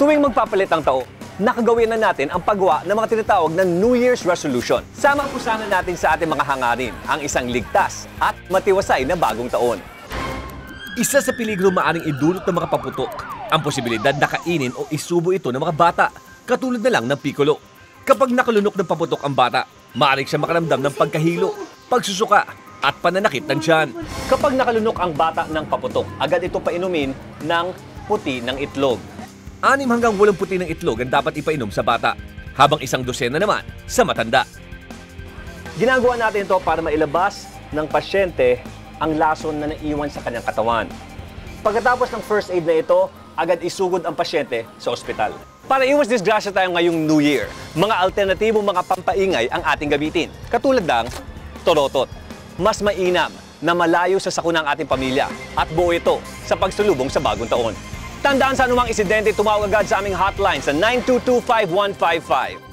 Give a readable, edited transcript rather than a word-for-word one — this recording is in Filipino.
Tuwing magpapalit ang tao, nakagawin na natin ang paggawa ng mga tinatawag na New Year's Resolution. Sama po sana natin sa ating mga hangarin ang isang ligtas at matiwasay na bagong taon. Isa sa peligro maaring idulot ng mga paputok ang posibilidad na kainin o isubo ito ng mga bata, katulad na lang ng piccolo. Kapag nakalunok ng paputok ang bata, maaring siya makaramdam ng pagkahilo, pagsusuka at pananakit ng tiyan. Kapag nakalunok ang bata ng paputok, agad ito painumin ng puti ng itlog. 6 hanggang 8 puti ng itlog ang dapat ipainom sa bata, habang 1 dosena naman sa matanda. Ginagawa natin ito para mailabas ng pasyente ang lason na naiwan sa kanyang katawan. Pagkatapos ng first aid na ito, agad isugod ang pasyente sa ospital. Para iwas disgrasya tayo ngayong New Year, mga alternatibong mga pampaingay ang ating gamitin. Katulad ng torotot. Mas mainam na malayo sa sakuna ng ating pamilya at buo ito sa pagsulubong sa bagong taon. Tandaan sa anumang insidente, tumawag agad sa aming hotline sa 922-5155.